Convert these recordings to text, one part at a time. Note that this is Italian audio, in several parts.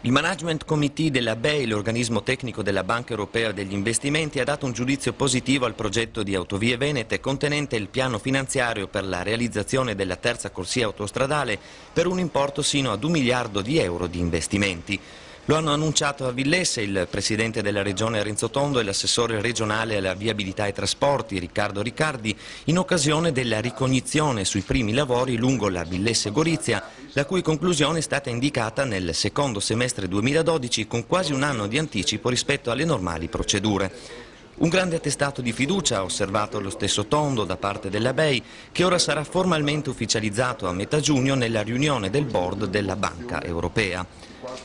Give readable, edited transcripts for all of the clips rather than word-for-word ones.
Il Management Committee della BEI, l'organismo tecnico della Banca Europea degli Investimenti, ha dato un giudizio positivo al progetto di Autovie Venete contenente il piano finanziario per la realizzazione della terza corsia autostradale per un importo sino ad 1 miliardo di euro di investimenti. Lo hanno annunciato a Villesse il presidente della regione Renzo Tondo e l'assessore regionale alla viabilità e trasporti Riccardo Riccardi in occasione della ricognizione sui primi lavori lungo la Villesse-Gorizia, la cui conclusione è stata indicata nel secondo semestre 2012 con quasi un anno di anticipo rispetto alle normali procedure. Un grande attestato di fiducia ha osservato lo stesso Tondo da parte della BEI, che ora sarà formalmente ufficializzato a metà giugno nella riunione del board della Banca Europea.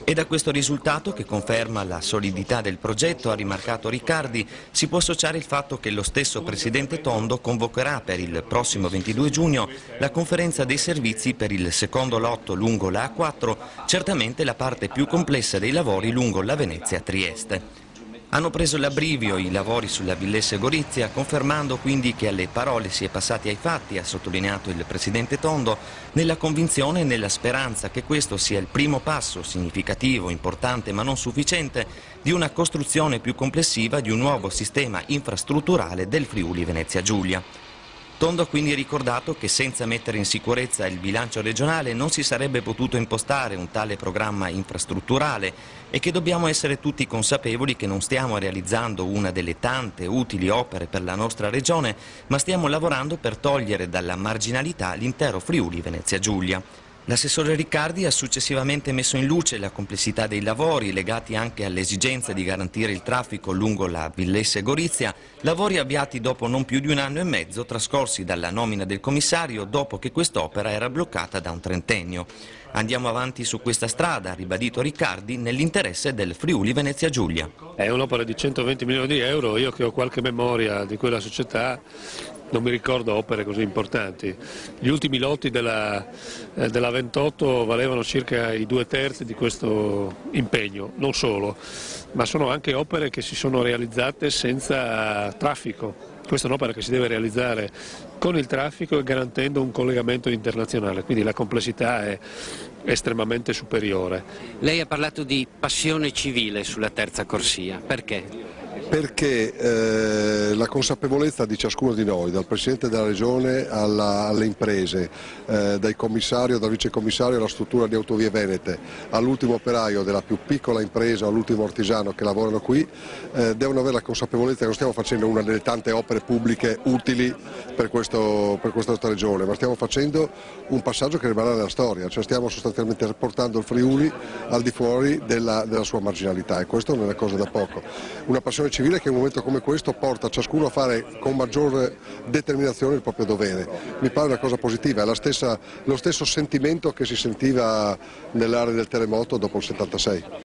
E da questo risultato, che conferma la solidità del progetto, ha rimarcato Riccardi, si può associare il fatto che lo stesso presidente Tondo convocherà per il prossimo 22 giugno la conferenza dei servizi per il secondo lotto lungo la A4, certamente la parte più complessa dei lavori lungo la Venezia-Trieste. Hanno preso l'abbrivio i lavori sulla Villesse-Gorizia, confermando quindi che alle parole si è passati ai fatti, ha sottolineato il presidente Tondo, nella convinzione e nella speranza che questo sia il primo passo significativo, importante ma non sufficiente di una costruzione più complessiva di un nuovo sistema infrastrutturale del Friuli Venezia Giulia. Tondo ha quindi ricordato che senza mettere in sicurezza il bilancio regionale non si sarebbe potuto impostare un tale programma infrastrutturale e che dobbiamo essere tutti consapevoli che non stiamo realizzando una delle tante utili opere per la nostra regione, ma stiamo lavorando per togliere dalla marginalità l'intero Friuli Venezia Giulia. L'assessore Riccardi ha successivamente messo in luce la complessità dei lavori legati anche all'esigenza di garantire il traffico lungo la Villesse-Gorizia, lavori avviati dopo non più di 1 anno e mezzo trascorsi dalla nomina del commissario dopo che quest'opera era bloccata da un trentennio. Andiamo avanti su questa strada, ha ribadito Riccardi, nell'interesse del Friuli Venezia Giulia. È un'opera di 120 milioni di euro, io che ho qualche memoria di quella società non mi ricordo opere così importanti. Gli ultimi lotti della 28 valevano circa i 2/3 di questo impegno, non solo, ma sono anche opere che si sono realizzate senza traffico. Questa è un'opera che si deve realizzare con il traffico e garantendo un collegamento internazionale, quindi la complessità è estremamente superiore. Lei ha parlato di passione civile sulla terza corsia, perché? Perché la consapevolezza di ciascuno di noi, dal Presidente della Regione alle imprese, dal commissario, dal vicecommissario alla struttura di Autovie Venete, all'ultimo operaio della più piccola impresa, all'ultimo artigiano che lavorano qui, devono avere la consapevolezza che non stiamo facendo una delle tante opere pubbliche utili per questa nostra regione, ma stiamo facendo un passaggio che rimarrà nella storia, cioè stiamo sostanzialmente portando il Friuli al di fuori della sua marginalità, e questo non è una cosa da poco. Una passione civile che in un momento come questo porta ciascuno a fare con maggior determinazione il proprio dovere. Mi pare una cosa positiva, è lo stesso sentimento che si sentiva nell'area del terremoto dopo il 76.